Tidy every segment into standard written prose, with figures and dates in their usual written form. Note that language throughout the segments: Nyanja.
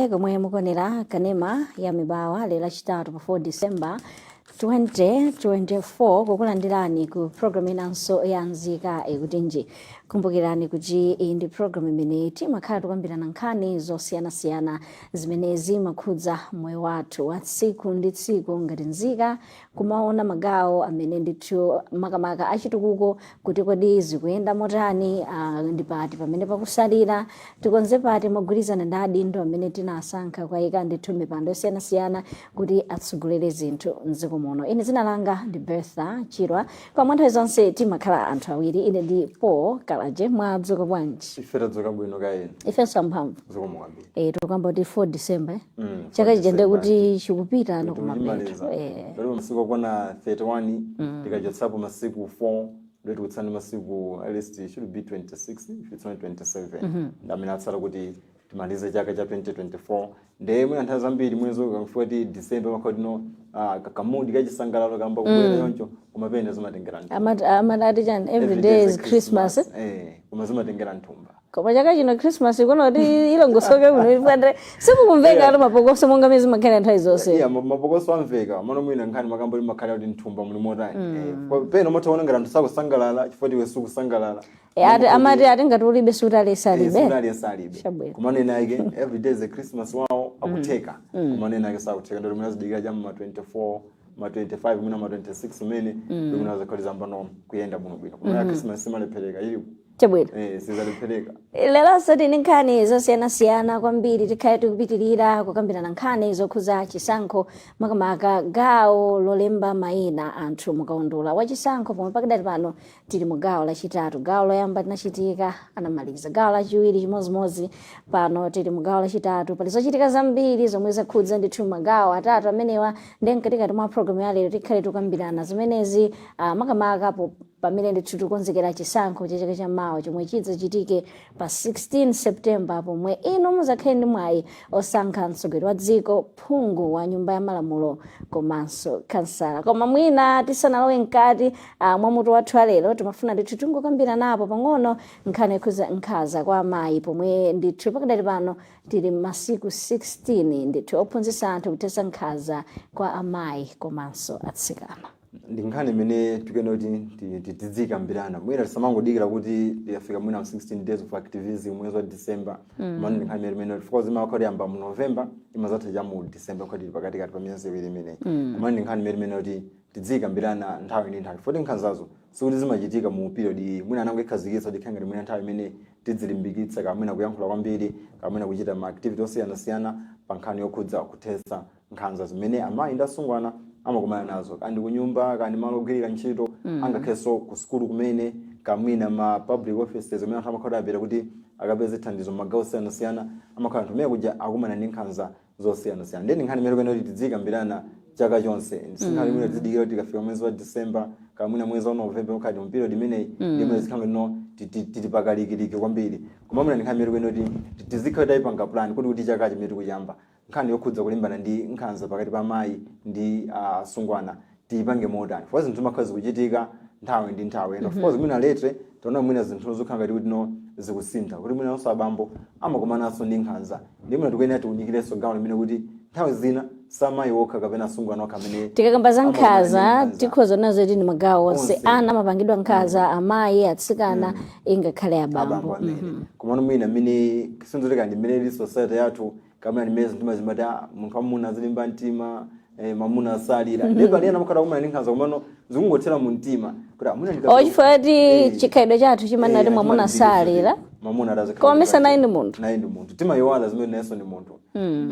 komwe mukonera kanema ya mibawa lero lachitatu pa 4 December 2024 kukulandirani ku program inanso ya nzika ekutinji. Kumbukirani kuti iyi ndi program imene timakhala tikambirana nkhani zosiyanasiyana zimene zimakhudza moyo wathu wa tsiku ndi tsiku ngati nzika, kumaona magawo amene ndithu makamaka achitukuko kuti kodi zikuyenda motani, ndi pati pamene pakusalira, tikonze pati mogwirizana ndi adindo amene tinasankha kuyika ndithu mipando yosiyanasiyana kuti atsogolere zinthu mdziko muno. Ine dzina langa ndi Bertha Chirwa. Kwa nthawi zonse timakhala anthu awiri, ine ndi Paul Kalaje. Mwadzuka bwanji? Ife tadzuka bwino kaeni. Ifenso amphamvu. Zikomwambiri. Tukamba kuti 4 December. Chaka chijende kuti chikupita no kumapeto. Lero masiku akwana 31 tikachotsapo masiku 4 ndio kutsana masiku at least it should be 26 if it's not 27. Ndamina atsala kuti timalize chaka cha 2024. Ndemwe anthu zambiri mwezi wa December makhodino kakamudi kachisangalalo kamba kubwera yoncho kumapenda zimatengera nthumba. Amadati chani every day is Christmas. Kuma zimatengera nthumba. Koma chaka chino Christmas kunoti ilongosoke kuno ifandre simukumveka ali mapokoso monga mezi makhala nthawi zonse. Yeah, mapokoso amveka mano mwina nkhani makambo ali makhala kuti nthumba muli motani. Pena motaona ngati anthu sakusangalala chifukwa iwe sukusangalala. Amati ngati ulibe sutale salibe. Sutale salibe. Kumanena ake every day is a Christmas wao akuteka. Kumanena ake sakuteka ndio mnazidikira jamu 24 ma 25 mwina ma 26 mene ndio mnazakaliza mbano kuyenda buno bwino. Kuma Christmas simalepeleka ili chabwera. Sizalipeleka. Lero sati nkhani zosiyanasiyana kwambiri tikhale tikupitirira kukambirana nkhani zokhuza chisankho makamaka gawo lolemba mayina anthu mukaundula wa chisankho pomwe pakadali pano tili mu gawo lachitatu. Gawo loyamba linachitika anamaliza, gawo lachiwiri chimozimozi, pano tili mu gawo lachitatu. Pali zochitika zambiri zomwe zakhudza ndithu magawo atatu amenewa. Ndi mkatikati mwa programu ya lero tikhale tukambirana zimenezi makamaka pamene ndithu tikonzekera chisankho cha chaka chamawa chomwe chidzachitike pa 16 September pomwe ino muzakhale ndi mwayi osankha mtsogoleri wa dziko, phungu wa nyumba ya malamulo komanso kansala. Koma mwina tisanalowe mkati mwa mutu wathu lero timafuna ndithu tungokambiranapo pang'ono nkhani yokhuza nkhanza kwa amayi pomwe ndithu pakadali pano tili masiku 16 ndithu ophunzitsa anthu kuthetsa nkhanza kwa amayi komanso atsikana. Ndi nkhani imene tikuyenda kuti tizikambirana mwina tisamangodikira kuti yafika mwina 16 days of activism mwezi wa December. Mano ndi nkhani imene of course imakhali yamba mu November imazatha ja mu December kwati pakatikati pa miyezi iwiri imene. Mano ndi nkhani imene kuti tizikambirana nthawi ndi nthawi. Foti nkhanzazo sikuti zimachitika mu period iyi mwina anango ikhazikitsa kuti khangani mwina nthawi imene tizilimbikitsa kamwina kuyankhula kwambiri kamwina kuchita ma activity osiyanasiyana pa nkhani yokhudza kuthetsa nkhanza zimene amayi ndi asungwana amakumana nazo kandi kunyumba kandi malo ogwirira ntchito angakheso ku skulu kumene kamwina ma public offices amene anthu amakhala apita kuti akapeze thandizo magawo osiyanasiyana amakhala anthu amene kuja akumana ndi nkhanza zosiyanasiyana. Ndi nkhani imene kuti tizikambirana chaka chonse. Nkhani imene tizidikira kuti ikafika mwezi wa December kamwina mwezi wa November mkati mu period imeneyi imene zikhanga no titipakalikilike kwambiri. Koma mwina nkhani imene kuti tizikhala ipanga plan kuti chaka chimene tikuyamba nkhani yokhudza kulimbana ndi nkhanza pakati pa amayi ndi asungwana tiyipange motani. For zinthu zimakhazi kuchitika nthawi ndi nthawi. And of course mwina letre tona mwina zinthu zokhanga kuti no zikusintha kuti mwina onse abambo amakumananso ndi nkhanza. Ndi mwina tikuyenera tiunyikirenso gawo limene kuti nthawi zina samayi wokha kapena asungwana okha amene tikakamba za nkhanza tikhoza nazo ndi magawo onse ana amapangidwa nkhanza, amayi, atsikana, ingakhale abambo. Komano mwina amene sinzoleka ndi mmene society yathu kamwe ni mezi ntima zimata munthu amuna zilimba mtima mamuna asalira ndipo ali anamakhala kumana nkhanza komano zikungothera mu mtima kuti amuna chifukwa chikhaidwe chathu chimanati mamuna asalira mamuna atazikhala komesa nayi ndi munthu timayiwala zimene nayenso ndi munthu.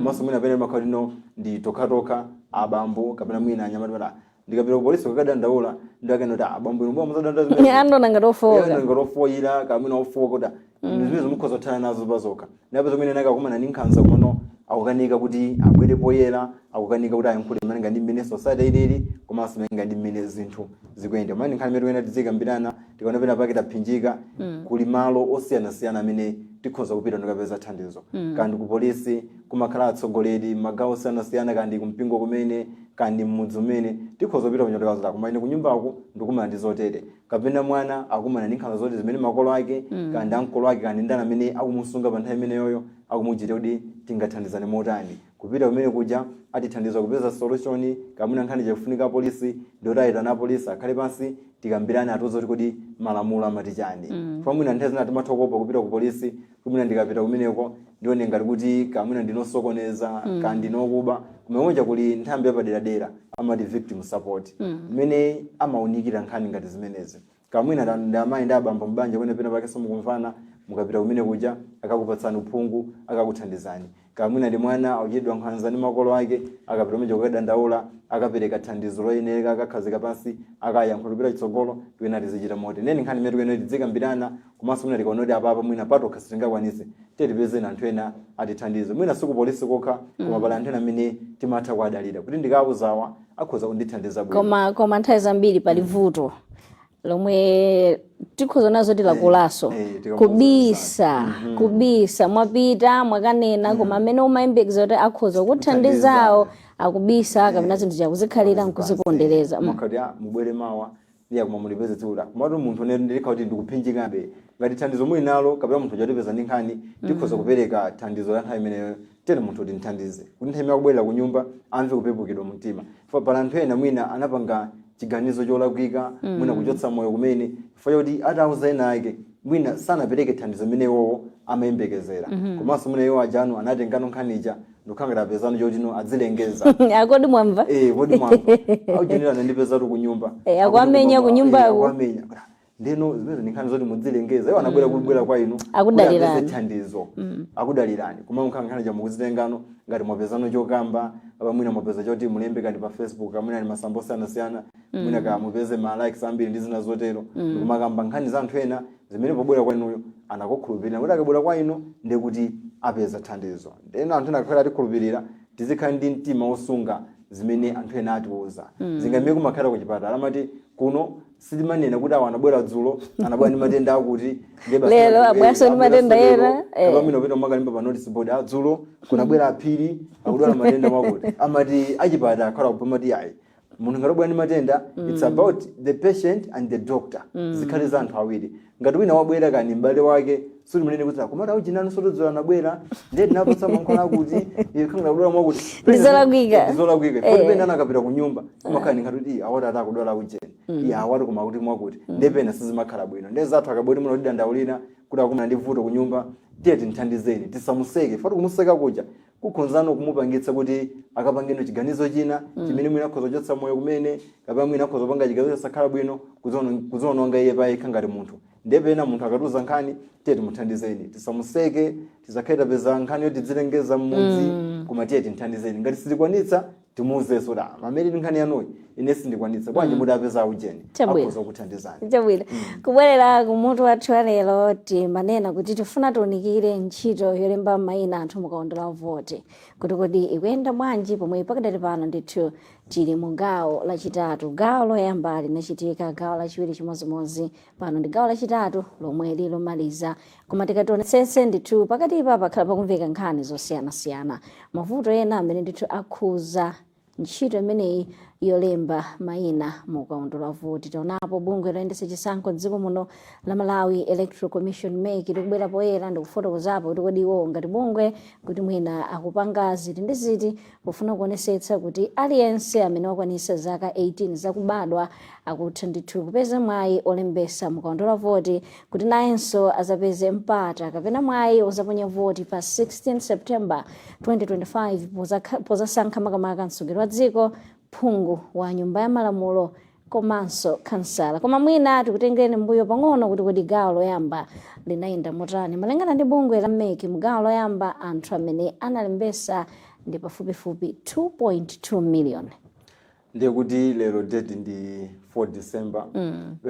Maso mwina pene makhala no ndi tokatoka abambo kapena mwina anyamata ndikapita polisi kakadandaula ndakanoti abambo ino muzadanda zimene andona ngatofoyira kamwina ofoka kuti zimene zimukhoza kuthana nazo bazoka ndipo zimene nakakumana ndi nkhanza komano akukanika kuti abwere poyera akukanika kuti ayankhule manga ndi mmene society ilili komanso manga ndi mmene zinthu zikuyenda. Mani nkhani imene tizikambirana tikaona pena pake taphinjika kuli malo osiyanasiyana amene tikhoza kupita ndikapeza thandizo kandi ku polisi kumakhala atsogoleri magawo osiyanasiyana kandi kumpingo kumene kandi mmudzi umene tikhoza kupita kunyotekaza koma ine kunyumbako ndikumana ndi zotere kapena mwana akumana ndi nkhanza zoti zimene makolo ake kandi ankolo ake kandi ndani amene akumusunga pa nthawi imeneyoyo akumujire kuti tingathandizane motani kupita kumene kuja atithandiza kupeza solution kamuna nkhani chakufunika polisi ndotayita na polisi akhale pansi tikambirana atuzo kuti malamulo amati chani pamwina nthawi zina timathokopa kupita ku polisi kumwina ndikapita kumeneko ndione ngati kuti kamwina ndinosokoneza kandi ndinokuba kumeonja kuli nthambi yapaderadera amati victim support mmene amaunikira nkhani ngati zimenezi kamwina ndamayi ndi abambo mbanja kwene pena pake somukumvana mukapita kumene kuja akakupatsani uphungu akakuthandizani kamwina ndi mwana auchedwa nkhanza ndi makolo ake akapita kumene kukadandaula akapereka thandizo loyenera akakhazika pansi akayankho kupita chitsogolo twena tizichita moti neni nkhani imene twene tidzikambirana komanso mwina tikaona kuti apapa mwina patokha sitingakwanise tipeze anthu ena atithandize mwina siku polisi kokha koma pali anthu ena amene timatha kuadalira kuti ndikawuzawa akhoza kundithandiza bwino koma nthawi zambiri pali vuto lomwe tikhoza nazo tilakulaso kubisa mwapita mwakanena koma amene umayembekeza kuti akhoza kuthandizawo akubisa kapena zinthu chakuzikhalira nkuzipondereza makati mubwere mawa ndiye koma mulipeze tsula komatu munthu ne ndikha kuti ndikuphinjikabe ngati thandizo muli nalo kapena munthu chatipeza ndi nkhani tikhoza kupereka thandizo la nthawi imeneyo tena munthu kuti nthandize kuti nthawi yakubwerera ku nyumba amve kupepukidwa mtima fa pala anthu ena mwina anapanga chiganizo cholakwika mwina kuchotsa moyo kumene chifukwa kuti atauza ena ake mwina sanapereke thandizo imeneyo amayembekezera komanso mwina iwo ajanu anatengano nkhanicha ndikukhangira apezano chotino adzilengeza akodi mwamva kodi mwamva aujenera ndipeza tu kunyumba akwamenya kunyumbako akwamenya ndeno zimene ndikhani zoti mudzilengeza iwo anabwera kubwera kwa inu akudalirani thandizo akudalirani koma nkhani cha mukuzitengano ngati mwapezano chokamba mwina mwapeza choti mulembe kandi pa Facebook mwina ni masambo siyana mwina ka mupeze ma likes ambiri ndi zina zotero kumakamba nkhani za anthu ena zimene pobwera kwa inuyo anakukhulupirira kuti akabwera kwa inu ndikuti apeza thandizo ndeno anthu ena akhala atikhulupirira tizikhala ndi mtima osunga zimene anthu ena atiuza zingamike kumakhala ku chipatala amati kuno sitimanena kuti awa anabwera dzulo anabwera ndi matenda akuti lero abwaso ndi matenda ena kapamino pita makalimba pa notice board adzulo kunabwera aphiri akudwala matenda mwakuti amati achipatala akhala kupamati ayi munthu ngatobwera ndi matenda it's about the patient and the doctor zikhali za anthu awiri ngati wina wabwera kani m'bale wake suli munene kuti akomata auchinani sotodzola nabwera ndiye tinapatsa mankhwala akuti ikhangala kudwala mwakuti ndizolakwika kodi pena anakapita ku nyumba kumakhani ngati kuti awati atakudwala ujeni awati koma kuti mwakuti ndiye pena sizimakhala bwino ndiye zathu akabwera muno tidandaulira kuti akumana ndi vuto ku nyumba tiye tinthandizeni tisamuseke fati kumuseka kuja kukhonzano kumupangitsa kuti akapangeno chiganizo china chimene mwina akhoza kuchotsa moyo kumene kapena mwina akhoza kupanga chiganizo chosakhala bwino kuzoononga iye payekha ngati munthu ndiye pena munthu akatiuza nkhani tiye timuthandizeni tisamuseke tisakhale tapeza nkhani yoti tidzilengeza mmudzi koma tiye tinthandizeni ngati sitikwanitsa timuuzenso da mamene nkhani yanuyi ine sindikwanitsa bwanji muti apeza ujeni akhoza kuthandizani chabwino kubwerera kumutu wathu walero timanena kuti tifuna tiunikire ntchito yolemba mayina anthu mukaondola voti kuti kodi ikuyenda bwanji pomwe pakadali pano ndithu tili mu gawo lachitatu gawo loyamba linachitika gawo lachiwiri chimodzimodzi pano ndi gawo lachitatu lomwe lilomaliza koma tikationetsetse ndithu pakatipa pakhala pakumveka nkhani zosiyanasiyana mavuto ena amene ndithu akhuza ntchito imeneyi yolemba mayina mukaondola voti taonapo bungwe loyendetsa chisankho dziko muno la Malawi Electoral Commission MEC likubwera poyera ndikufotokozapo kuti kodi iwo ngati bungwe kuti mwina akupanga ziti ndi ziti pofuna kuonesetsa kuti aliyense amene wakwanisa zaka 18 zakubadwa akutha ndithu kupeza mwayi olembesa mukaondola voti kuti nayenso azapeze mpata kapena mwayi ozaponya voti pa 16 September 2025 pozasankha makamaka mtsogoleri wa dziko phungu wa nyumba ya malamulo komanso kansala koma mwina tikutengereni mbuyo pang'ono kuti kodi gawo loyamba linayenda motani malingana ndi bungwe la MEC mugawo loyamba anthu amene analembesa ndi pafupifupi 2.2 million ndiye kuti lero date ndi 4 December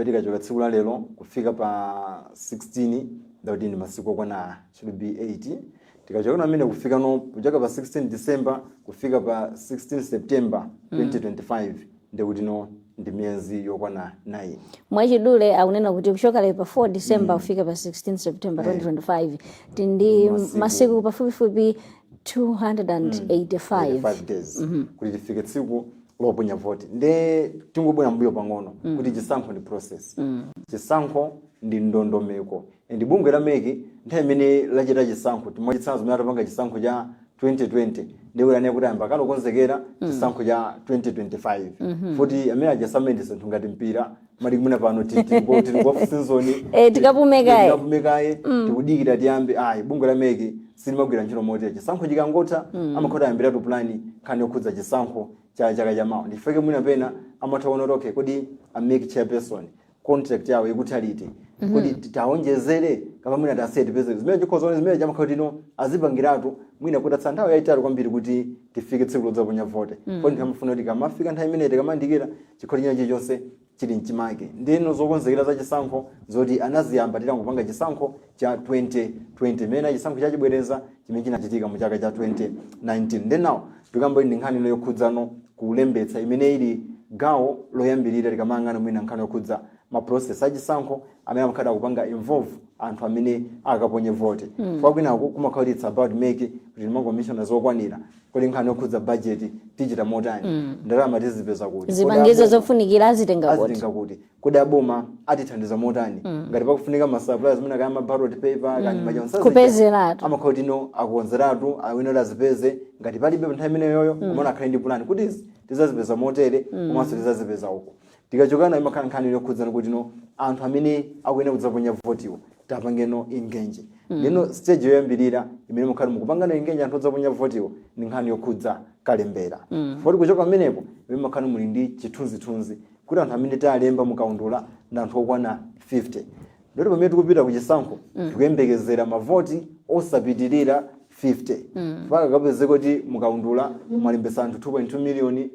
tikachoka tsiku la lero kufika pa 16 ndikuti ndi masiku okwana should be 8 tikachoka namene kufika no kuchoka pa 16 December kufika pa 16 September 2025 ndikuti no ndi miyezi yokwana 9. mwachidule akunena kuti kuchoka lero pa 4 December kufika pa 16 September 2025 tindi masiku pafupifupi 285 days kuti tifike tsiku loponya voti. Nde tingobwera mbuyo pang'ono kuti chisankho ndi process. Chisankho ndi ndondomeko. Ndi bungwe la MEC nthawi imene lachita chisankho timachitsanzo zimene atapanga chisankho cha 2020 ndiwo yanene kuti amba kanokonzekera chisankho cha 2025 futi amene ajasamendisa nthu ngati mpira mali kumuna pano titi kwa season tikapumekaye tikudikira tiyambe bungwe la MEC silimagwira ntchito moti chisankho chikangotha amakhota ayambira tu plan khani yokhudza chisankho cha chaka chamawa ndifeke mwina pena amathaona okay kodi a MEC chairperson contract yawo ikuti kodi titaonjezere kama mwina taseti pese zimene chikhozone zimene chamakhoti no azipangiratu mwina kuti atsandawo yaitali kwambiri kuti tifike tsiku lodzaponya vote kodi ndamufuna kuti kamafika nthawi imene tikamandikira chikhoti china chilichonse chili mchimake ndino zokonzekera za chisankho zoti anaziyamba tikangopanga chisankho cha 2020 mena chisankho chachibwereza chimene chinachitika mu chaka cha 2019 ndenawo tikambo ndi nkhani ino yokhudzano kulembetsa imene ili gawo loyambirira tikamangana mwina nkhani yokhudza ma process achisankho amene amakhala kupanga involve anthu amene akaponye vote kwa kwinako kumakhala it's about make kuti commissioners okwanira kodi nkhani yokhudza budget tichita motani ndalama tizipeza kuti zipangizo zofunikira azitenga kuti kodi aboma atithandiza motani ngati pakufunika ma supplies amene akayama ballot paper kani majonsa kupezeratu amakhala kuti no akukonzeratu awina azipeze ngati palibe nthawi imene yoyo kumona akhale ndi plan kuti tizazipeza motere komanso tizazipeza uko tikachokana imakhala nkhani yokhudzana kuti no anthu amene akuyenda kudzaponya votiwo tapangeno ingenje lino stage yoyambirira imene mukhala mukupangana ingenje anthu odzaponya votiwo ndi nkhani yokhudza kalembera foti kuchoka pamenepo imene mukhala muli ndi chithunzithunzi kuti anthu amene talemba mukaundula ndi anthu okwana 50 ndoti pamene tikupita ku chisankho tikuyembekezera mavoti osapitirira 50 mpaka kapeze kuti mukaundula mwalembesa anthu 2.2 miliyoni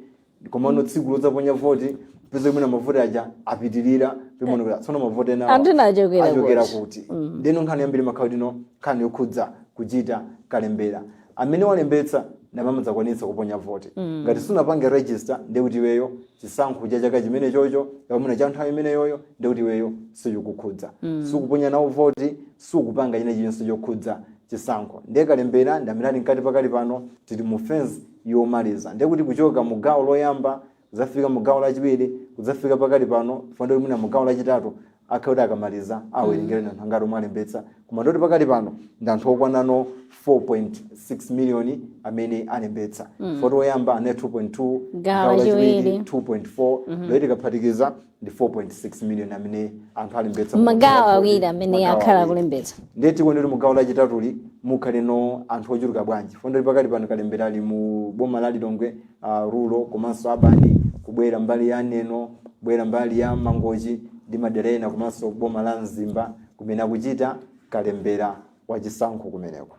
komano tsiku lodzaponya voti pese mwina mavoti aja apitirira pimono tsono mavoti ena ajokera kuti ndeno nkhani yambiri makhala dino nkhani yokhudza kuchita kalembera amene walembetsa ndamama kwanitsa kuponya voti ngati sunapange register ndekuti weyo chisankho cha chaka chimene chocho pamene cha nthawi imene yoyo ndekuti weyo sikukhudza sukuponya nawo voti sukupanga china chilichonse chokhudza chisankho ndekalembera ndamirani nkati pakali pano tili mu phase yomaliza ndekuti kuchoka mu gawo loyamba kuzafika mu gawo lachiwiri kuzafika pakali pano fando mwina mu gawo lachitatu akhauda akamaliza awerengere anthu angati omwe alembetsa koma ndoti pakali pano ndi anthu okwanano 4.6 miliyoni amene alembetsa foto oyamba ane 2.2 gawo lachiwiri 2.4 loti kaphatikiza ndi 4.6 miliyoni amene anthu alembetsa magawo awiri amene akhala kulembetsa ndeti kondoti mu gawo lachitatuli mukhaleno anthu ochuluka bwanji fondoli pakali pano kalembera ali mu boma la Lilongwe rulo komanso abani kubwera mbali ya Neno kubwera mbali ya Mangochi ndi Maderena komanso boma la Nzimba kumene akuchita kalembera wachisankho kumeneko.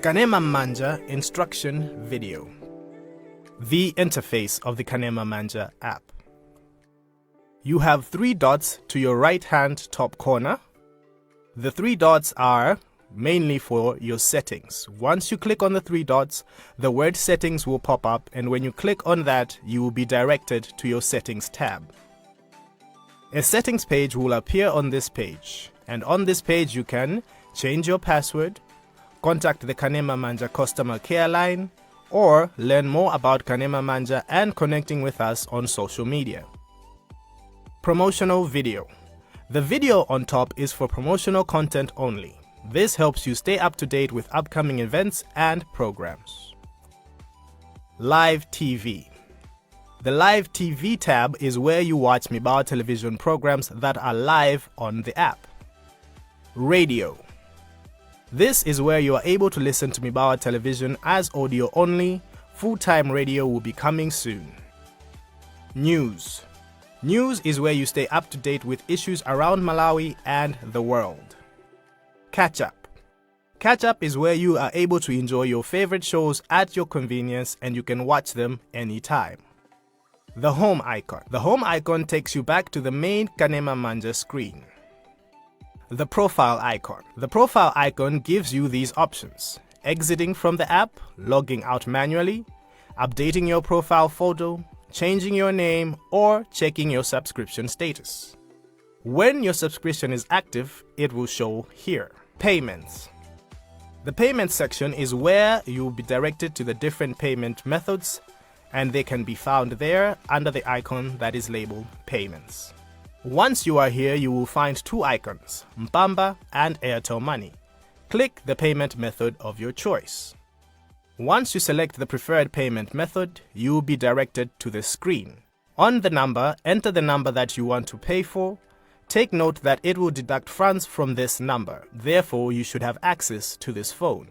Kanema Manja Instruction Video. The interface of the Kanema Manja app. You have 3 dots to your right-hand top corner. The 3 dots are mainly for your settings. Once you click on the 3 dots, the word settings will pop up, and when you click on that, you will be directed to your settings tab. A settings page will appear on this page, and on this page you can change your password, contact the Kanema Manja customer care line, or learn more about Kanema Manja and connecting with us on social media. Promotional video. The video on top is for promotional content only. This helps you stay up to date with upcoming events and programs. Live TV. The Live TV tab is where you watch Mibao television programs that are live on the app. Radio. This is where you are able to listen to Mibao television as audio only. Full-time radio will be coming soon. News. News is where you stay up to date with issues around Malawi and the world. Catch up. Catch up is where you are able to enjoy your favorite shows at your convenience and you can watch them anytime. The home icon. The home icon takes you back to the main Kanema Manja screen. The profile icon. The profile icon gives you these options: exiting from the app, logging out manually, updating your profile photo, changing your name, or checking your subscription status. When your subscription is active, it will show here. Payments. The payments section is where you will be directed to the different payment methods, and they can be found there under the icon that is labeled Payments. Once you are here, you will find two icons, M-Pamba and Airtel Money. Click the payment method of your choice. Once you select the preferred payment method, you will be directed to the screen. On the number, enter the number that you want to pay for. Take note that it will deduct funds from this number, therefore you should have access to this phone.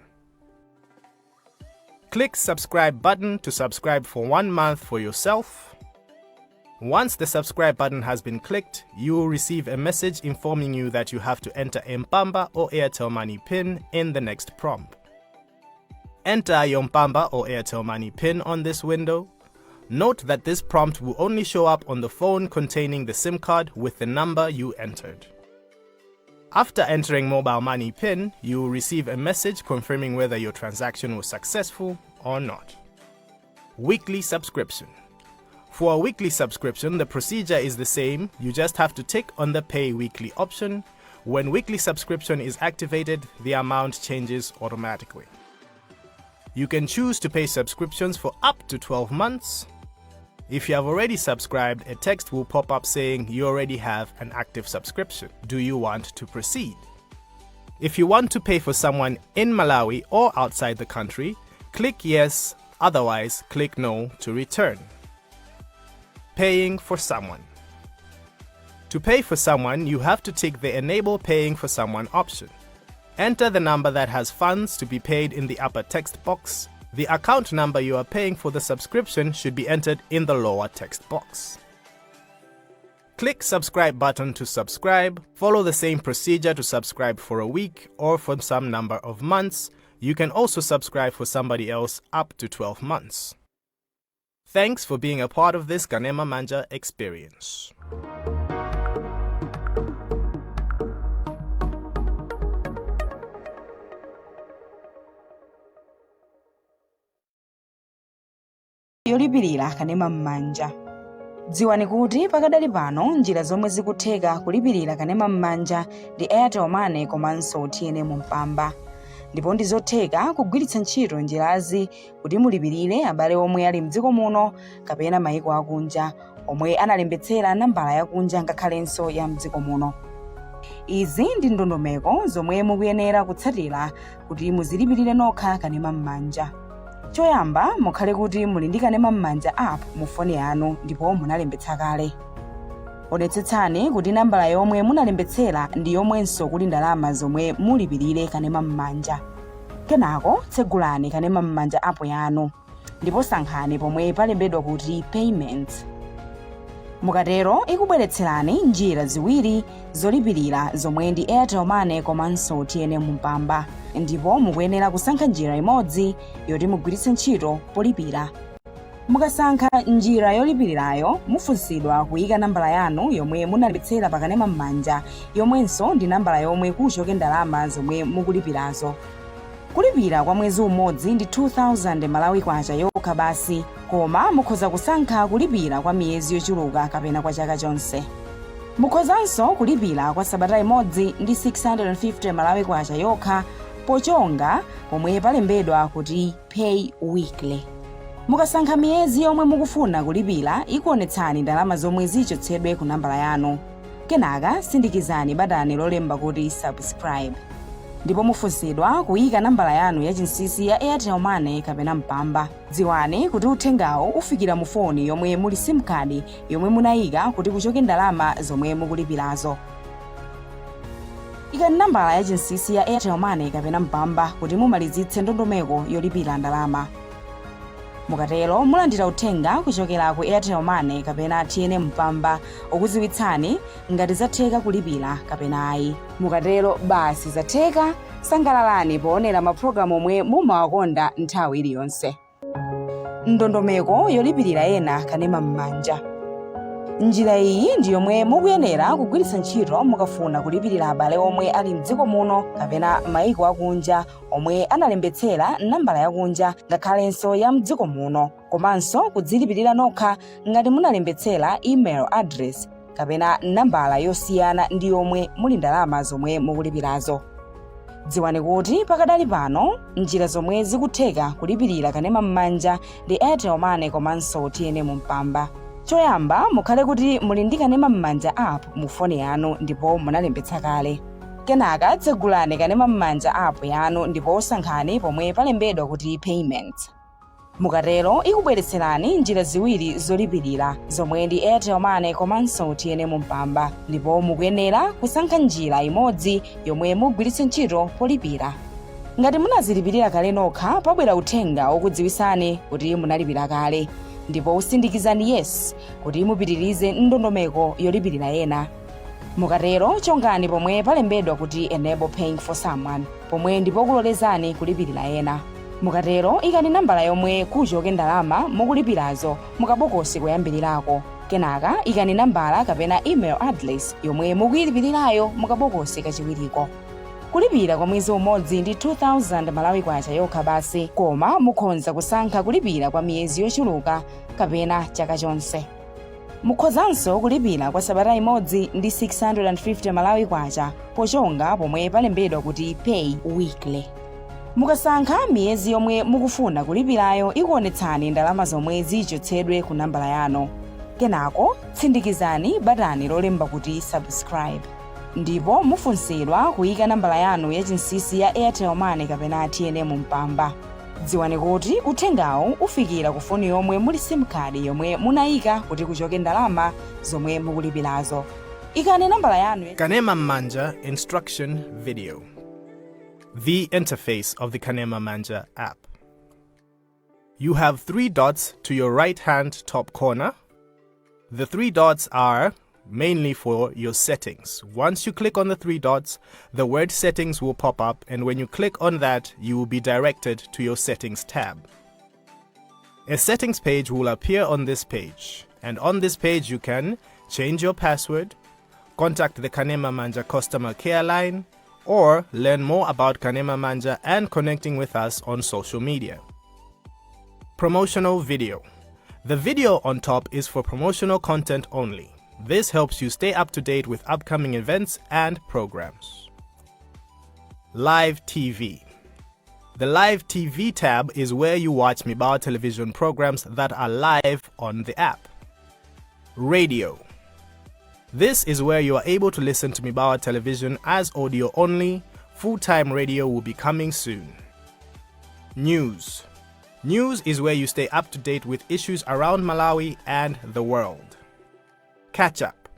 Click subscribe button to subscribe for 1 month for yourself. Once the subscribe button has been clicked, you will receive a message informing you that you have to enter M-Pamba or Airtel Money PIN in the next prompt. Enter your M-Pamba or Airtel Money PIN on this window. Note that this prompt will only show up on the phone containing the SIM card with the number you entered. After entering mobile money PIN, you will receive a message confirming whether your transaction was successful or not. Weekly subscription. For a weekly subscription, the procedure is the same. You just have to tick on the Pay Weekly option. When weekly subscription is activated, the amount changes automatically. You can choose to pay subscriptions for up to 12 months. If you have already subscribed, a text will pop up saying you already have an active subscription. Do you want to proceed? If you want to pay for someone in Malawi or outside the country, click yes, otherwise click no to return. Paying for someone. To pay for someone, you have to tick the Enable Paying for Someone option. Enter the number that has funds to be paid in the upper text box. The account number you are paying for the subscription should be entered in the lower text box. Click subscribe button to subscribe. Follow the same procedure to subscribe for a week or for some number of months. You can also subscribe for somebody else up to 12 months. Thanks for being a part of this Kanema Manja experience. Yolipirira Kanema Manja. Dziwani kuti pakadali pano njira zomwe zikutheka kulipirira Kanema Manja ndi Airtel Money komanso TNM M-Pamba. Ndipo ndi zotheka kugwiritsa ntchito njirazi kuti mulipirire abale omwe ali mdziko muno kapena mayiko akunja omwe analembetsera nambala yakunja ngakhalenso ya mdziko muno. Izi ndi ndondomeko zomwe mukuyenera kutsatira kuti muzilipirire nokha Kanema Manja. Choyamba, mukhale kuti muli ndi Kanema Manja app mu foni yanu ndipo munalembetsa kale. Onetsetsani kuti nambala yomwe munalembetsera ndi yomwenso kuli ndalama zomwe mulipirire Kanema Manja. Kenako, tsegulani Kanema Manja app yanu ndipo sankhani pomwe palembedwa kuti Payments. Mukatero ikubweretserani njira ziwiri zolipirira zomwe ndi Airtel Money komanso TNM M-Pamba. Ndipo mukuyenera kusankha njira imodzi yoti mugwiritse ntchito polipira. Mukasankha njira yolipirirayo, mufunsidwa kuyika nambala yanu yomwe munalembetsera pa Kanema Manja, yomwenso ndi nambala yomwe kuchoke ndalama zomwe mukulipirazo. Kulipira kwa mwezi umodzi ndi 2000 Malawi kwacha yokha basi, koma mukhoza kusankha kulipira kwa miyezi yochuluka kapena kwa chaka chonse. Mukhozanso kulipira kwa sabata imodzi ndi 650 Malawi kwacha yokha, pochonga pomwe palembedwa kuti Pay Weekly. Mukasankha miyezi yomwe mukufuna kulipira, ikuonetsani ndalama zomwe zichotsedwe ku nambala yanu. Kenaka sindikizani badani lolemba kuti subscribe. Ndipo mufunsidwa kuyika nambala yanu ya chinsinsi ya Airtel Money kapena M-Pamba. Dziwani kuti uthengawo ufikira mu foni yomwe muli SIM card yomwe munayika kuti kuchoke ndalama zomwe mukulipirazo. Ikani nambala ya chinsinsi ya Airtel Money kapena M-Pamba kuti mumalizitse ndondomeko yolipira ndalama. Mukatero mulandira uthenga kuchokera ku Airtel Money kapena TNM M-Pamba okudziwitsani ngati zatheka kulipira kapena ayi. Mukatero basi zatheka, sangalalani poonera mapulogalamu omwe mumawakonda nthawi iliyonse. Ndondomeko yolipirira ena Kanema Manja. Njira iyi ndi yomwe mukuyenera kugwiritsa ntchito mukafuna kulipirira abale omwe ali mdziko muno kapena mayiko akunja omwe analembetsera nambala yakunja ngakhalenso ya mdziko muno. komanso kudzilipirira nokha ngati munalembetsera email address kapena nambala yosiyana ndi yomwe muli ndalama zomwe mukulipirazo. Dziwani kuti pakadali pano njira zomwe zikutheka kulipirira kanema m'manja ndi Airtel Money komanso TNM Mpamba. Choyamba mukhale kuti muli ndi kanema m'manja app mu foni yanu ndipo munalembetsa kale. Kenaka tsegulani kanema m'manja app yanu ndipo sankhani pomwe palembedwa kuti payment. Mukatero ikubweretserani njira ziwiri zolipirira zomwe ndi Airtel Money komanso TNM Mpamba ndipo mukuyenera kusankha njira imodzi yomwe mugwiritse ntchito polipira. Ngati munazilipirira kale nokha pabwera uthenga wokudziwisani kuti munalipira kale ndipo usindikizani yes kuti mupitirize ndondomeko yolipirira ena. Mukatero chongani pomwe palembedwa kuti enable paying for someone pomwe ndipo kulolezani kulipirira ena. Mukatero ikani nambala yomwe kuchoke ndalama mukulipirazo mukabokosi koyambirirako. Kenaka ikani nambala kapena email address yomwe mukuyilipirirayo mukabokosi kachiwiriko. Kulipira kwa mwezi umodzi ndi 2000 Malawi kwacha yokha basi, koma mukhoza kusankha kulipira kwa miyezi yochuluka kapena chaka chonse. Mukhozanso kulipira kwa sabata imodzi ndi 650 Malawi kwacha pochonga pomwe palembedwa kuti pay weekly. Mukasankha miyezi yomwe mukufuna kulipirayo ikuonetsani ndalama zomwe zichotsedwe ku nambala yanu. Kenako tsindikizani batani lolemba kuti subscribe. Ndipo mufunsidwa kuyika nambala yanu ya chinsinsi ya Airtel Money kapena TNM Mpamba. Dziwani kuti uthengawu ufikira ku foni yomwe muli sim card yomwe munayika kuti kuchoke ndalama zomwe mukulipirazo. Ikani nambala yanu. Kanema Manja Instruction Video. The interface of the Kanema Manja app. You have 3 dots to your right-hand top corner. The 3 dots are mainly for your settings. Once you click on the 3 dots, the word settings will pop up, and when you click on that, you will be directed to your settings tab. A settings page will appear on this page, and on this page you can change your password, contact the Kanema Manja customer care line, or learn more about Kanema Manja and connecting with us on social media. Promotional video. The video on top is for promotional content only. This helps you stay up to date with upcoming events and programs. Live TV. The Live TV tab is where you watch Mibao television programs that are live on the app. Radio. This is where you are able to listen to Mibao television as audio only. Full-time radio will be coming soon. News. News is where you stay up to date with issues around Malawi and the world. Catch up.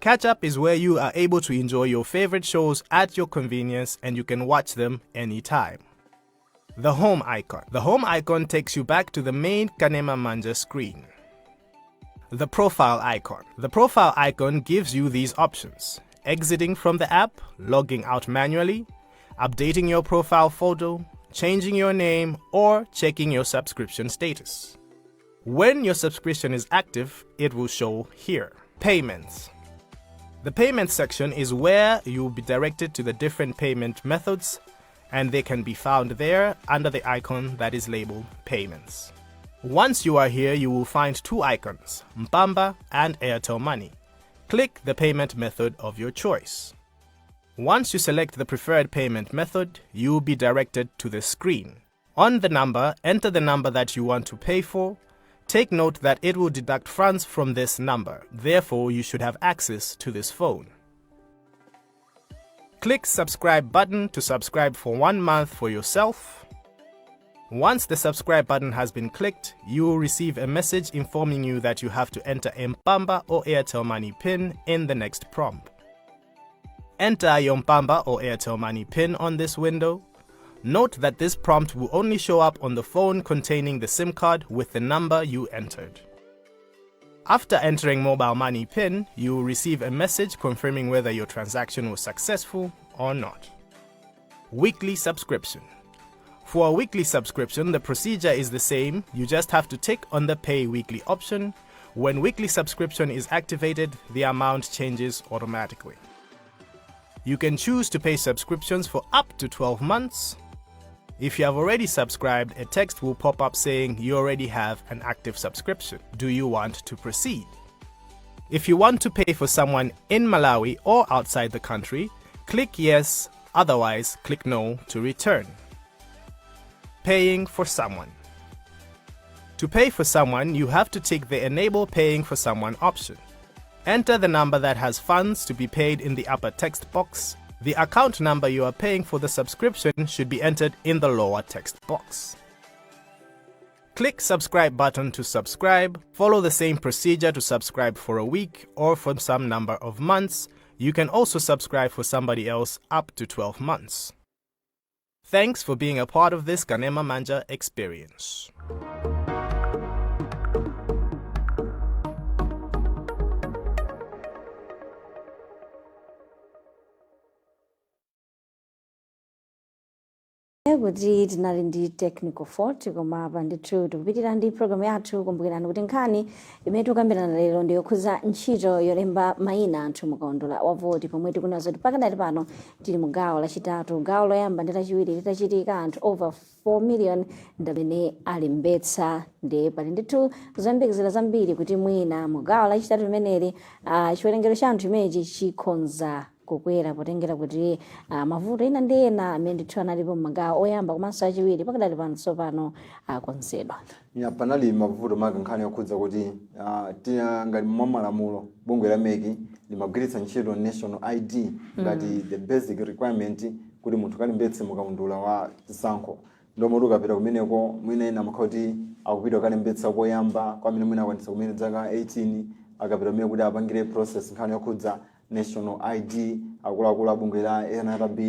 Catch up is where you are able to enjoy your favorite shows at your convenience and you can watch them anytime. The home icon. The home icon takes you back to the main Kanema Manja screen. The profile icon. The profile icon gives you these options: exiting from the app, logging out manually, updating your profile photo, changing your name, or checking your subscription status. When your subscription is active, it will show here. Payments. The payment section is where you will be directed to the different payment methods, and they can be found there under the icon that is labeled Payments. Once you are here, you will find 2 icons, Mpamba and Airtel Money. Click the payment method of your choice. Once you select the preferred payment method, you will be directed to the screen. On the number, enter the number that you want to pay for. Take note that it will deduct funds from this number, therefore you should have access to this phone. Click subscribe button to subscribe for 1 month for yourself. Once the subscribe button has been clicked, you will receive a message informing you that you have to enter a Mpamba or Airtel Money PIN in the next prompt. Enter your Mpamba or Airtel Money PIN on this window. Note that this prompt will only show up on the phone containing the SIM card with the number you entered. After entering mobile money PIN, you will receive a message confirming whether your transaction was successful or not. Weekly subscription. For a weekly subscription, the procedure is the same. You just have to tick on the Pay Weekly option. When weekly subscription is activated, the amount changes automatically. You can choose to pay subscriptions for up to 12 months. If you have already subscribed, a text will pop up saying you already have an active subscription. Do you want to proceed? If you want to pay for someone in Malawi or outside the country, click yes, otherwise click no to return. Paying for someone. To pay for someone, you have to tick the Enable Paying for Someone option. Enter the number that has funds to be paid in the upper text box. The account number you are paying for the subscription should be entered in the lower text box. Click subscribe button to subscribe. Follow the same procedure to subscribe for a week or for some number of months. You can also subscribe for somebody else up to 12 months. Thanks for being a part of this Kanema Manja experience. kuti tinali ndi technical fault koma apa ndithu tikupitira ndi program yathu. Kumbukirani kuti nkhani imene tikukambirana lero ndi yokhuza ntchito yolemba mayina anthu mukaundula wa voti, pomwe tikuona zoti pakadali pano tili mu gawo lachitatu. Gawo loyamba ndi lachiwiri litachitika anthu over 4 million ndamene alembetsa, ndi pali ndithu zoyembekezera zambiri kuti mwina mu gawo lachitatu limeneli chiwerengero cha anthu imenechi chikhonza kukwera potengera kuti mavuto ena ndi ena amene ndithu analipo m'magawo oyamba komanso achiwiri pakadali pano tsopano akonzedwa. Panali mavuto maka nkhani yokhudza kuti ngati mwa malamulo bungwe la MEC limagwiritsa ntchito national ID ngati the basic requirement kuti munthu kalembetse mukaundula wa chisankho. Ndomwe ukapita kumeneko mwina ena makhoti akupita kalembetsa koyamba kwa amene mwina akwanitsa kumene zaka 18 akapita kumene kuti apangire process nkhani yokhudza national ID akuluakulu abungwe la NRB.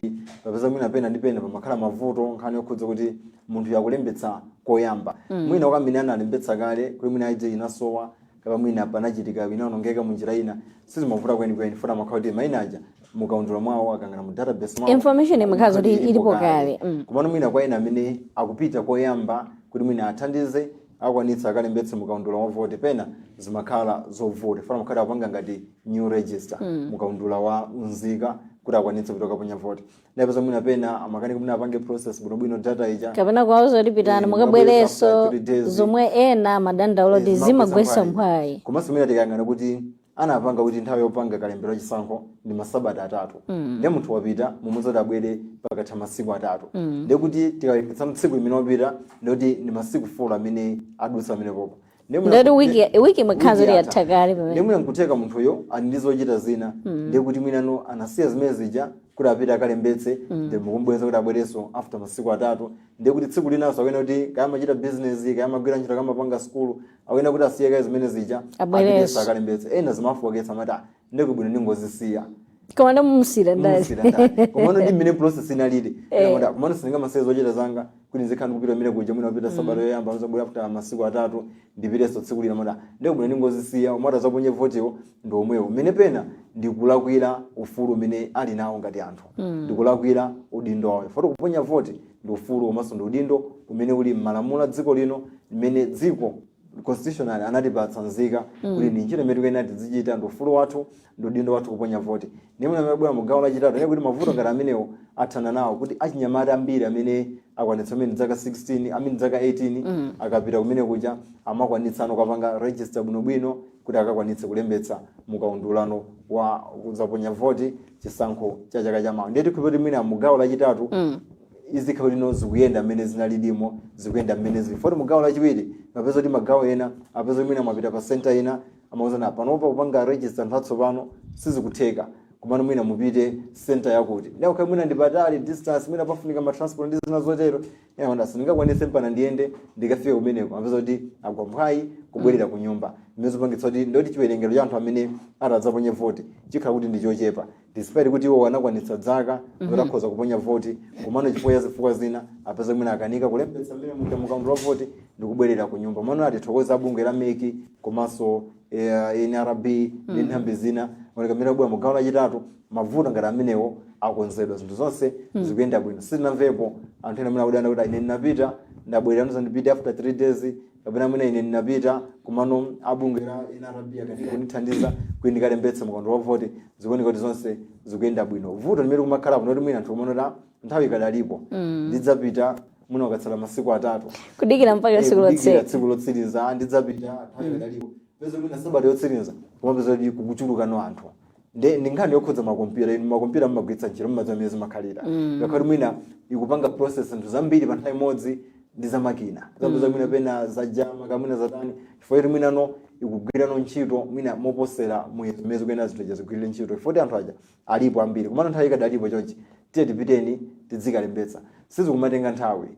Papeza mwina pena ndi pena pamakhala mavuto nkhani yokhudza kuti munthu yakulembetsa koyamba. Mwina ukamene analembetsa kale kuti mwina ID inasowa kapa mwina panachitika inawonongeka munjira ina sizimavuta kwenikweni funa makhoti mayina aja mukaundula mwawo akangana mu database mwawo information imakazo ilipo kale. Kumano mwina kwa ina amene akupita koyamba kuti mwina athandize akwanitsa akalembetse mukaundula wa vote pena zimakhala zovuta funa makhoti apanga ngati new register mukaundula wa unzika kuti akwanitsa kutoka ponya vote. Ndipo mwina pena amakaniki mwina apange process bwino data ija kapena kwazo lipitana mukabwereso zomwe ena madandaulo ndi zimagwesa mphwayi. Komanso mwina tikangana kuti anapanga kuti nthawi yopanga kalembera chisankho ndi masabata 3. Ndi munthu wapita mumuzoti abwere pakatha masiku 3. Ndi kuti tikayikitsa mtsiku imene wapita ndoti ndi masiku 4 amene adutsa amene popo. Ndoti wiki makazo li atakali pamene. Ndi mwina nkuteka munthuyo ali ndi zochita zina. Ndi kuti mwinano anasiya zimene zija kuti apita akalembetse ndi mukumbweza kuti abwereso after masiku 3. Ndi kuti tsiku linaso akuyena kuti kaya machita business kaya magwira ntchito kama panga school akuyena kuti asiye kaya zimene zija abwereso akalembetse. Ena zimafoketsa mata ndi kubwino ndingozisiya. Komanda mumusira ndali. Komanda ndi mine process inalidi. Komanda singa masezo zochita zanga kuti nzikhala kupita mine kuja mwina kupita sabata yoyamba muzabwera after masiku 3 ndipireso tsiku lina mata ndi kubwino ndingozisiya umata zaponye votewo ndi omwewo. Mene pena ndikulakwira ufulu mene ali nawo ngati anthu. Ndikulakwira udindo wawo. Foti kuponya vote ndi ufulu komanso ndi udindo umene uli m'malamulo a dziko lino limene dziko constitutional anatipatsa nzika kuti ndi ntchito imene tikuyena tizichita ndi ufulu wathu ndi udindo wathu kuponya vote. Ndipo amabwera mu gawo lachitatu ene kuti mavuto ngati amenewo athana nawo kuti achinyamata ambiri amene akwanitsa kumene zaka 16 amene zaka 18 akapita kumene kuja amakwanitsano kapanga register bwinobwino kuti akakwanitse kulembetsa mukaundulano wa kuzaponya vote chisankho cha chaka chamawa. Ndiye tikupita mwina mu gawo lachitatu izikhawo lino zikuyenda mmene zinalidimo zikuyenda mmene zili. Foti mu gawo lachiwiri mapeza kuti magawo ena apeza mwina mapita pa center ina amauzana panopa kupanga register mphatso pano sizikutheka kumano mwina mupite center yakuti leo kai mwina ndipatali distance mwina pafunika ma transport ndi zina zotero onda sindingakwanise mpana ndiende ndikafika kumeneko amapeza kuti agwamphwayi kubwerera ku nyumba. Mmezo pangitsa kuti ndoti chiwerengero cha anthu amene atadzaponye vote chikhala kuti ndi chochepa despite kuti iwo anakwanitsa dzaka zotakhoza kuponya vote kumano chipoya zifukwa zina apeza mwina akanika kulembetsa mmene mukaundula vote ndikubwerera ku nyumba. Mano atithokoza bungwe la MEC komanso NRB ndi nthambi zina walekamira bwa mugawo lachitatu mavuto ngati amenewo akonzedwa zinthu zonse zikuyenda bwino. Sitinamvepo anthu ena mwina kudana kuti ine ndinapita ndabwerera ndizandipita after 3 days kapena mwina ine ndinapita kumano abungwe la NRB akanika kunithandiza kuti ndikalembetse mukaundula wa vote zikuoneka kuti zonse zikuyenda bwino. Vuto limene kumakhala kuti mwina anthu kumanota nthawi ikadalipo ndidzapita mwina ukatsala masiku atatu kudikira mpaka siku kudikira lotseka tsiku lotsiriza ndidzapita nthawi ikadalipo peza mwina sabata yotsiriza koma peza kuti kukuchulukano anthu ndi nkhani yokhudza makompyuta inu makompyuta mmagwiritsa ntchito mmadziwa mmene zimakhalira ngakhale mwina ikupanga process nthu zambiri pa nthawi imodzi ndi zamakina zapeza mwina pena za jama kamwina zatani chifukwa kuti mwinano ikugwirano ntchito mwina moposera mwezi mmene kuyena zinthu zigwirire ntchito chifukwa kuti anthu aja alipo ambiri komano nthawi ikadalipo chonchi tiye tipiteni tidzikalembetsa sizikumatenga nthawi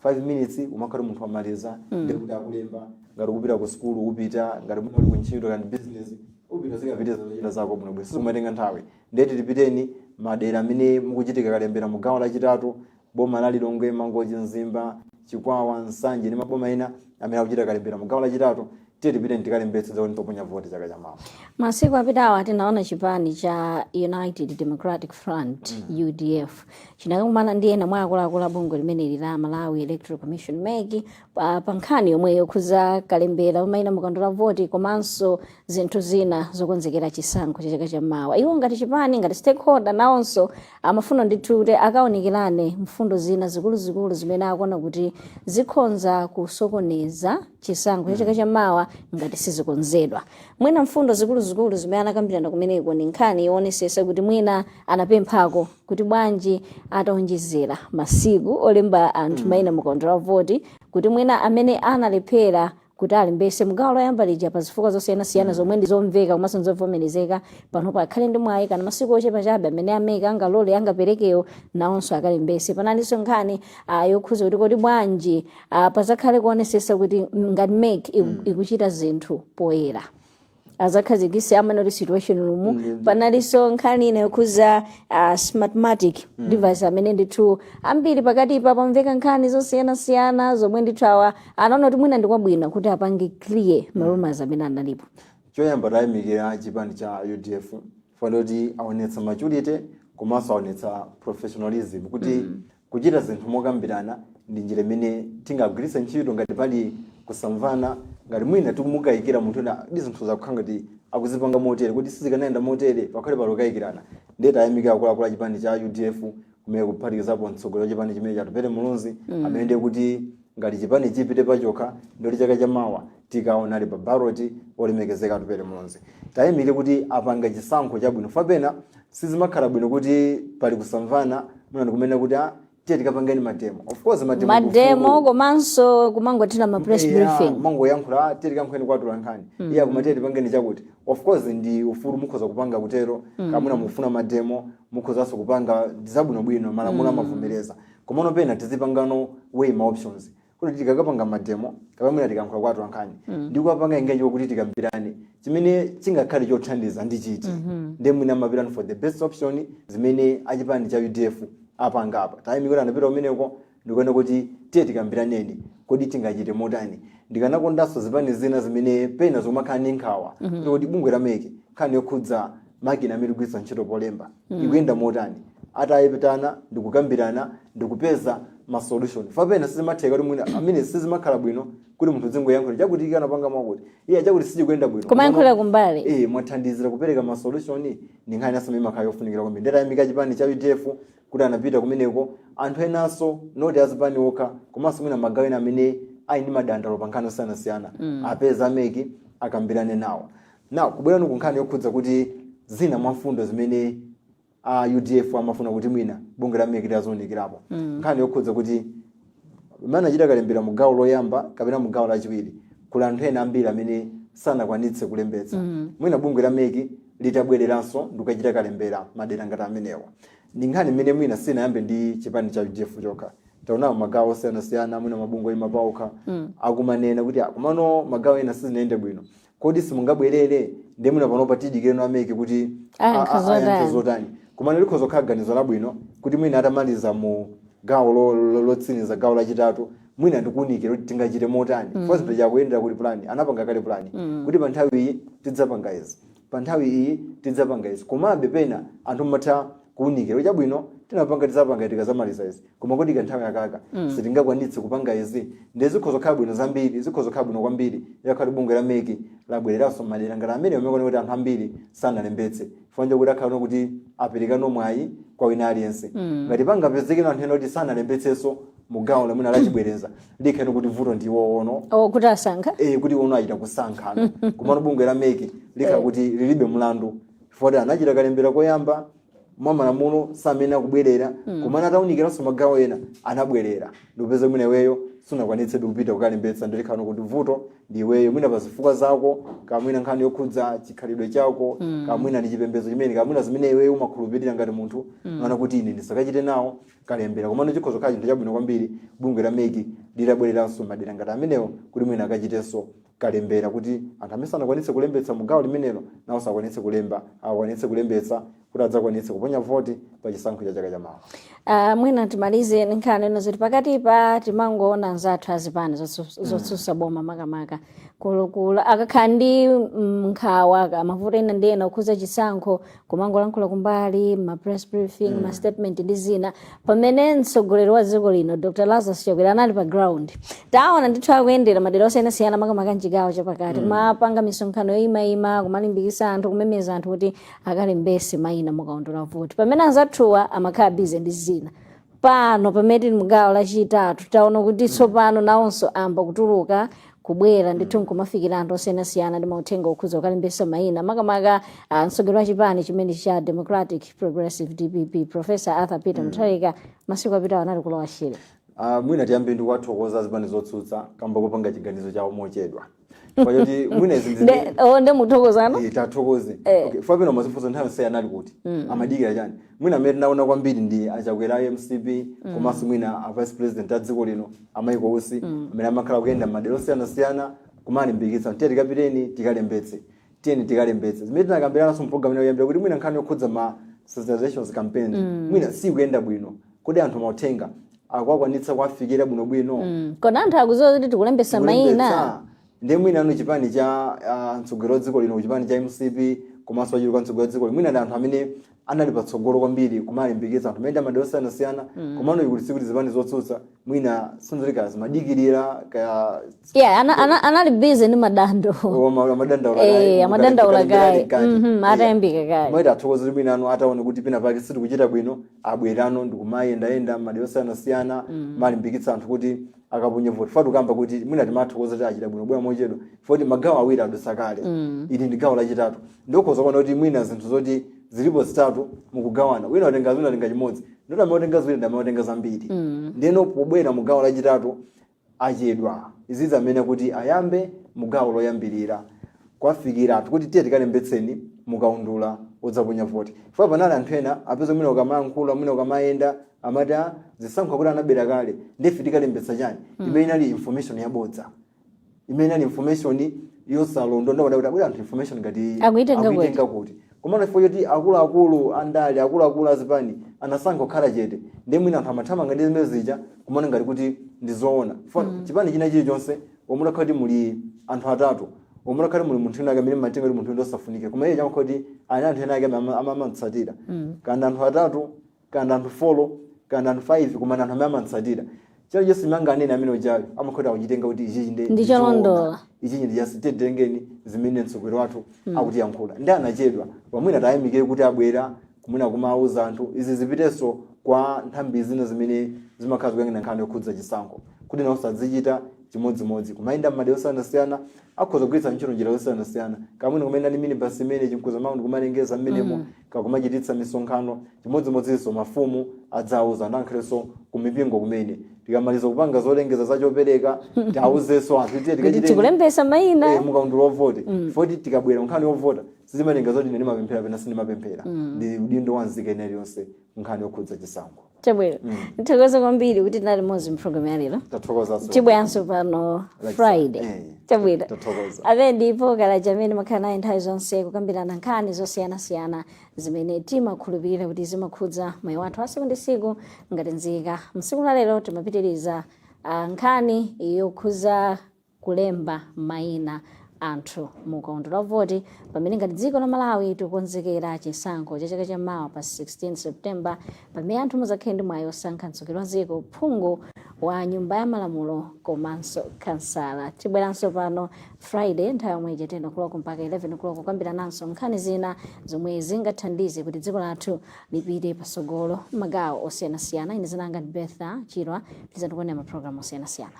5 minutes umakhala munthu wamaliza ndikuti akulemba ngati kupita ku school upita ngati mwina uli ku ntchito kandi business upita zikapita zochita zako bwino bwino sizikumatenga nthawi ndeti tipiteni madera amene mukuchitika kalembera mu gawo lachitatu boma la Lilongwe Mangochi Nzimba Chikwawa Nsanje ndi maboma ena amene akuchita kalembera mu gawo lachitatu tipiteni tikalembetsa zakuti toponya voti chaka chamawa. Masiku apitawa tinaona chipani cha United Democratic Front UDF chinakumana ndi ena mwa akuluakulu bungwe limene la Malawi Electoral Commission MEC pa nkhani yomwe yokhuza kalembera umayina mukandula voti komanso zinthu zina zokonzekera chisankho cha chaka chamawa. Iwo ngati chipani ngati stakeholder nawonso amafuna ndithu kuti akaonekerane mfundo zina zikuluzikulu zimene akuona kuti zikhonza kusokoneza chisankho cha chaka chamawa ngati sizikonzedwa. Mwina mfundo zikuluzikulu zimene anakambirana kumeneko ni nkhani yoonetsetsa kuti mwina anapemphako kuti bwanji ataonjezera masiku olemba anthu mayina mukandula voti kuti mwina amene analephera kuti alembese mugawo loyamba lija pa zifukwa zosiyanasiyana zomwe ndi zomveka komanso zovomerezeka panopo akhale ndi mwayi kana masiku ochepa chabe amene ameke angalole angaperekewo nawonso akalembese. Panalinso nkhani yokhuza kuti kodi bwanji pazakhale kuonetsetsa kuti ngati MEC ikuchita zinthu poyera azakhazikitse minority situation room. Panalinso nkhani ina yokhuza smartmatic device amene ndithu ambiri pakati pa pamveka nkhani zosiyanasiyana zomwe ndithu awa anaona kuti mwina ndikwabwino kuti apange clear marumas amene analipo. Choyamba tayamikira chipani cha UDF funa kuti aonetsa maturity komanso aonetsa professionalism kuti kuchita zinthu mokambirana ndi njira imene tingagwiritse ntchito ngati pali kusamvana ngati mwina tikumukayikira munthu na zinthu zakukhanga kuti akuzipanga motere kuti sizikanaenda motere pakhale palo kayikirana ndeta ayamikira akuluakulu chipani cha UDF kumene kuphatikizapo mtsogolo chipani chimene chatupere mulunzi amene ndiye kuti ngati chipani chipite pachokha ndoti chaka chamawa tikaona ali pa ballot olemekezeka atupere mulunzi. Tayamikire kuti apanga chisankho chabwino fapena sizimakhala bwino kuti pali kusamvana mwina ndikumene kuti tiye tikapangeni mademo. Of course mademo komanso kumangothira ma press briefing mango yankhula tiye tikamkhweni kwatula nkhani iya kumatiye tipangeni chakuti of course ndi ufulu mukhoza kupanga kutero kamuna mufuna mademo mukhozanso kupanga ndizabwinobwino malamulo amavomereza komano pena tizipangano way ma options kuti tikakapanga mademo kapamwina tikankhula kwatula nkhani ndikupanga ingenje kuti tikambirane chimene chingakhale chothandiza ndi chiti ndi mwina mapirani for the best option zimene achipani cha UDF apanga apa. Tayamikira anapita kumeneko ndikuona kuti tiye tikambiraneni kodi tingachite motani. Ndikanakondanso zipani zina zimene pena zomakhala ndi nkhawa kuti bungwe la MEC nkhani yokhudza makina amene kugwiritsa ntchito polemba ikuyenda motani atayipitana ndikukambirana ndikupeza ma solution fapena sizimatheka kuti mwina amene sizimakhala bwino kuti munthu zingoyankhula chakuti ikanapanga mwakuti iya chakuti sichikuyenda bwino kumayankhula kumbali mwathandizira kupereka ma solution ndi nkhani yaso imakhala yofunikira kwambiri. Ndetayamika chipani cha UDF kuti anapita kumeneko anthu enanso noti azipani okha komanso mwina magawo ena amene ali ndi madandalo pa nkhani osiyanasiyana apeza MEC akambirane nawo. Now kubwera ku nkhani yokhudza kuti zina mwafundo zimene UDF amafuna kuti mwina bungwe la MEC lizonikirapo nkhani yokhudza kuti mana chita kalembera mu gawo loyamba kapena mu gawo lachiwiri kula anthu ena ambiri amene sanakwanitse kulembetsa mwina bungwe la MEC litabwereranso ndikachita kalembera madera ngati amenewa. Ndi nkhani imene mwina sinayambe ndi chipani cha UDF chokha taonawo magawo osiyanasiyana mwina mabungwe imapauka akumanena kuti kumano magawo ena sizinaende bwino kodi simungabwerere ndi mwina panopa tidikire na MEC kuti ayankhe zotani kumano likhoza kukhala ganizo labwino kuti mwina atamaliza mu gawo lotsiriza gawo lachitatu mwina ndikuunikira kuti tingachite motani first yakuyendera kuti plan anapanga kale plan kuti pa nthawi iyi tidzapanga izi pa nthawi iyi tidzapanga izi komabe pena anthu matha kuunikira kuti chabwino tinapanga tidzapanga tikazamaliza izi koma kuti nthawi yakaka sitingakwanitse kupanga izi ndi zikhoza kukhala bwino zambiri zikhoza kukhala bwino kwambiri yakhali bungwe la MEC labwereranso madera ngati amene omwe kuti anthu ambiri sanalembetse fanja kuti akhala kuti aperekano mwayi kwa wina aliyense ngati pangapezekeno anthu ena kuti sanalembetsenso mugawo lamuna lachibwereza likheni kuti vuto ndiwo ono kuti asankha kuti ono achita kusankhana kumano bungwe la meki likha kuti lilibe mlandu chifukwa anachita kalembera koyamba mwa malamulo samene akubwerera kumana atawunikiranso magawo ena anabwerera ndikupeza mwina iweyo sunakwanitse kupita kukalembetsa ndilikhala kuti vuto ndi iweyo mwina pa zifukwa zako kamwina nkhani yokhudza chikhalidwe chako kamwina ndi chipembedzo chimene kamwina zimene iweyo umakhulupirira ngati munthu ana kuti ine ndisakachite nawo kalembera komano chikhozo khachi ndi chabwino kwambiri bungwe la meki lilabwereranso madera ngati amenewo kuti mwina akachitenso kalembera kuti anthu amene sanakwanitse kulembetsa mugawo limenelo nawo sakwanitse kulemba akwanitse kulembetsa kuti adzakwanitse kuponya voti pa chisankho cha chaka chamawa. Mwina timalize nkhani ino zoti pakatipa timangoona nzathu azipani zotsutsa boma makamaka kulukulu akakhala ndi nkhawa mavuto ena ndi ena okhuza chisankho kumangolankhula kumbali ma press briefing ma statement ndi zina pamene mtsogoleri wa dziko lino Dr. Lazarus Chakwera anali pa ground taona ndithu akuyendera madera osiyanasiyana makamaka mchigawo chapakati mapanga misonkhano yoyimayima kumalimbikitsa anthu kumemeza anthu kuti akalembetse mayina mukaundula voti pamene anzathuwa amakhala busy ndi zina pano pamene tili mugawo lachitatu taona kuti tsopano nawonso amba kutuluka kubwera ndithu nkumafikira anthu osiyanasiyana ndi mauthenga okhuza kukalembetsa mayina makamaka mtsogoleri wa chipani chimene cha Democratic Progressive DPP Professor Arthur Peter Mutharika masiku apitawo anali kulowa Shire. Mwina tiyambe ndi kuwathokoza zipani zotsutsa kamba kopanga chiganizo chawo mochedwa kwayoti mwina izi nde muthokozano tathokoze fapino mazifunso nthawi yonse anali kuti amadikira chani mwina amene naona kwambiri ndi Achakwera MCP komanso mwina a vice president a dziko lino amayiko onse amene amakhala kuyenda madera osiyanasiyana kumalimbikitsa tiyeni tikapiteni tikalembetse tiyeni tikalembetse zimene tinakambiranaso mpulogalamu yoyambira kuti mwina nkhani yokhudza ma sensitizations campaign mwina sikuyenda bwino kodi anthu mauthenga akwanitsa kuwafikira bwinobwino kona anthu akudziwa kuti tikulembetsa mayina ndi mwina ano chipani cha mtsogoleri wa dziko lino chipani cha MCP komanso wachuluka mtsogoleri wa dziko lino mwina ndi anthu amene anali patsogolo kwambiri kumalimbikitsa anthu amene amadera osiyanasiyana komano ikuti sikuti zipani zotsutsa mwina sinzolika zimadikirira kaya anali busy ndi madandaula kaya atayambika kaya mwina athokoze mwina ano ataone kuti pina pake sitikuchita bwino abwerano ndikumayendayenda madera osiyanasiyana malimbikitsa anthu kuti akapunye voti fatu kamba kuti mwina timathokoza kuti achita bwino bwera mochedwa foti magawo awiri adusa kale ili ndi gawo lachitatu ndikhoza kuona kuti mwina zinthu zoti zilipo zitatu mukugawana wina watenga zina watenga chimodzi ndoti amatenga ziwiri ndi amatenga zambiri ndeno pobwera mugawo lachitatu achedwa izi zamene kuti ayambe mugawo loyambirira kwafikira kuti tiye tikalembetseni mukaundula odzaponya voti funa panali anthu ena apeza mwina ukamayankhula mwina ukamayenda amati zisankho kuti anabera kale ndife tikalembetsa chani imene inali information yabodza imene inali information yosalondola kuti anthu information ngati akuitenga kuti komano ifo yoti akuluakulu andali akuluakulu azipani anasankha kukhala chete ndi mwina anthu amathamanga ndi zimene zija komano ngati kuti ndizoona chipani china chilichonse omwe kuti muli anthu atatu omwe kuti muli munthu ena amene matenga kuti munthu ndosafunike koma iye chamakho kuti ali anthu ena ake amamutsatira kana anthu atatu kana anthu 4 kana anthu 5 koma anthu amene amamutsatira chalo chonse manganene amene ujayo amakhota kuchitenga kuti ichi ndicholondola ichi ndi jasitengeni zimene mtsogoleri wathu akuti yankhula ndi anachedwa pamwina tayamikire kuti abwera kumwina kumauza anthu izi zipitenso kwa nthambi zina zimene zimakhala zikuyang'ana nkhani yokhudza chisankho kuti nawonso azichita chimodzimodzi kumayenda m'madera osiyanasiyana akhoza kugwiritsa ntchito njira yosiyanasiyana kamwina kumene ali minibus imene chimkuza mawu ndikumalengeza mmenemo kakumachititsa misonkhano chimodzimodzinso mafumu adzauza anankhalenso kumipingo kumene tikamaliza kupanga zolengeza zachopereka tiauzenso anthu tikulembetsa mayina mukaundula wovota foti tikabwera nkhani yovota sizimatenga zoti ine ndimapemphera pena sindimapemphera ndi udindo wa nzika ina iliyonse nkhani yokhudza chisankho chabwera ndithokoza kwambiri kuti tinali limodzi mpulogalamu ya lero tibweranso pano Friday chabwera amene ndipo kalaja amene makhala naye nthawi zonse kukambirana nkhani zosiyanasiyana zimene timakhulupirira kuti zimakhudza moyo wathu wa tsiku ndi tsiku ngati nzika msiku la lero timapitiriza nkhani yokhudza kulemba mayina anthu mukaundula voti pamene ngati dziko la Malawi tikukonzekera chisankho cha chaka chamawa pa 16 September pamene anthu muzakhale ndi mwayi osankha mtsogoleri wa dziko, phungu wa nyumba ya malamulo komanso kansala. Tibweranso pano Friday nthawi yomwe 10 o'clock mpaka 11 o'clock kukambirananso nkhani zina zomwe zingathandize kuti dziko lathu lipite pasogolo magawo osiyanasiyana. Ine zinanga ndi Betha Chirwa, tizatukuonera mapulogalamu osiyanasiyana.